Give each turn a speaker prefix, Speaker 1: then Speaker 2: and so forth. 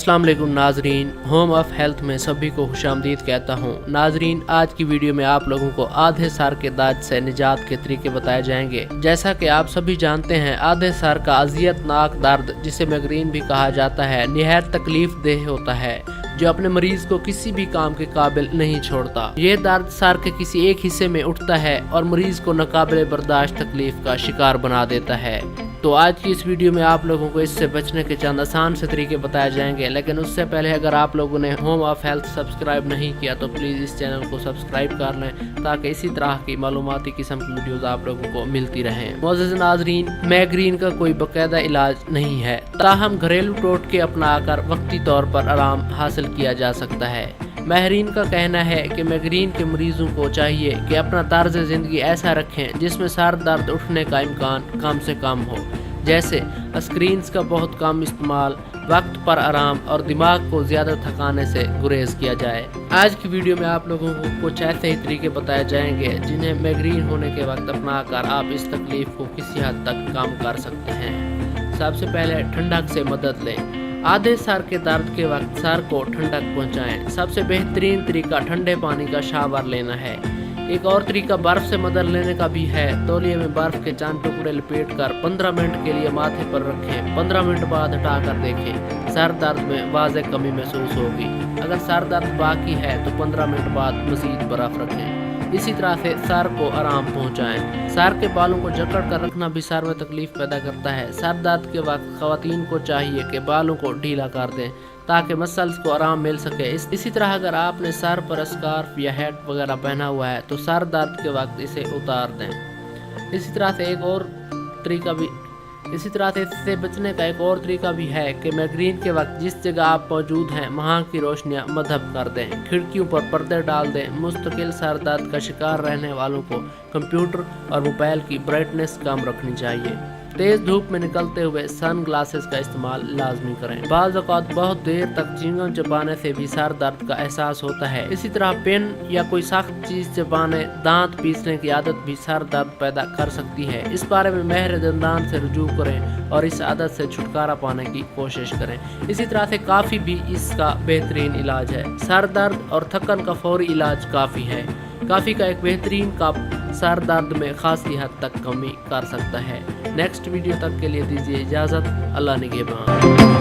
Speaker 1: अस्सलाम वालेकुम नाजरीन, होम ऑफ हेल्थ में सभी को खुशामदीद कहता हूँ। नाजरीन, आज की वीडियो में आप लोगों को आधे सर के दर्द से निजात के तरीके बताए जाएंगे। जैसा कि आप सभी जानते हैं, आधे सर का अजियतनाक दर्द, जिसे माइग्रेन भी कहा जाता है, निहायत तकलीफ देह होता है जो अपने मरीज को किसी भी काम के काबिल नहीं छोड़ता। ये दर्द सर के किसी एक हिस्से में उठता है और मरीज को नाकाबिले बर्दाश्त तकलीफ का शिकार बना देता है। तो आज की इस वीडियो में आप लोगों को इससे बचने के चंद आसान से तरीके बताए जाएंगे। लेकिन उससे पहले अगर आप लोगों ने होम ऑफ हेल्थ सब्सक्राइब नहीं किया तो प्लीज़ इस चैनल को सब्सक्राइब कर लें, ताकि इसी तरह की मालूमाती किस्म की वीडियोस आप लोगों को मिलती रहें। मोअज़्ज़िज़ नाज़रीन, माइग्रेन का कोई बाकायदा इलाज नहीं है, ताहम घरेलू टोटके अपनाकर वक्ती तौर पर आराम हासिल किया जा सकता है। माहिरीन का कहना है कि माइग्रेन के मरीजों को चाहिए कि अपना तर्ज ज़िंदगी ऐसा रखें जिसमें सर दर्द उठने का इम्कान कम से कम हो, जैसे स्क्रीन्स का बहुत कम इस्तेमाल, वक्त पर आराम और दिमाग को ज़्यादा थकाने से गुरेज किया जाए। आज की वीडियो में आप लोगों को कुछ ऐसे ही तरीके बताए जाएंगे जिन्हें माइग्रेन होने के वक्त अपनाकर आप इस तकलीफ को किसी हद तक कम कर सकते हैं। सबसे पहले ठंडक से मदद लें। आधे सर के दर्द के वक्त सर को ठंडक पहुंचाएं। सबसे बेहतरीन तरीका ठंडे पानी का शावर लेना है। एक और तरीका बर्फ से मदद लेने का भी है। तौलिए में बर्फ के चंद टुकड़े लपेटकर 15 मिनट के लिए माथे पर रखें। 15 मिनट बाद हटाकर देखें, सर दर्द में वाज़ेह कमी महसूस होगी। अगर सर दर्द बाकी है तो 15 मिनट बाद मज़ीद बर्फ रखें। इसी तरह से सर को आराम पहुंचाएं। सर के बालों को जकड़ कर रखना भी सर में तकलीफ पैदा करता है। सर दर्द के वक्त ख़वातीन को चाहिए कि बालों को ढीला कर दें ताकि मसल्स को आराम मिल सके। इसी तरह अगर आपने सर पर स्कार्फ या हैट वगैरह पहना हुआ है तो सर दर्द के वक्त इसे उतार दें। इसी तरह से इससे बचने का एक और तरीका भी है कि माइग्रेन के वक्त जिस जगह आप मौजूद हैं वहाँ की रोशनियाँ मद्हब कर दें। खिड़कियों पर पर्दे डाल दें। मुस्तकिल सर दर्द का शिकार रहने वालों को कंप्यूटर और मोबाइल की ब्राइटनेस कम रखनी चाहिए। तेज धूप में निकलते हुए सन ग्लासेस का इस्तेमाल लाजमी करें। बाज़ औक़ात बहुत देर तक चिंगम चबाने से भी सर दर्द का एहसास होता है। इसी तरह पेन या कोई सख्त चीज़ चबाने, दांत पीसने की आदत भी सर दर्द पैदा कर सकती है। इस बारे में माहिर दंदान से रुजू करें और इस आदत से छुटकारा पाने की कोशिश करें। इसी तरह से काफ़ी भी इसका बेहतरीन इलाज है। सर दर्द और थकन का फौरी इलाज काफ़ी है। काफ़ी का एक बेहतरीन कप सर दर्द में खासी हद तक कमी कर सकता है। नेक्स्ट वीडियो तक के लिए दीजिए इजाज़त। अल्लाह निगहबान।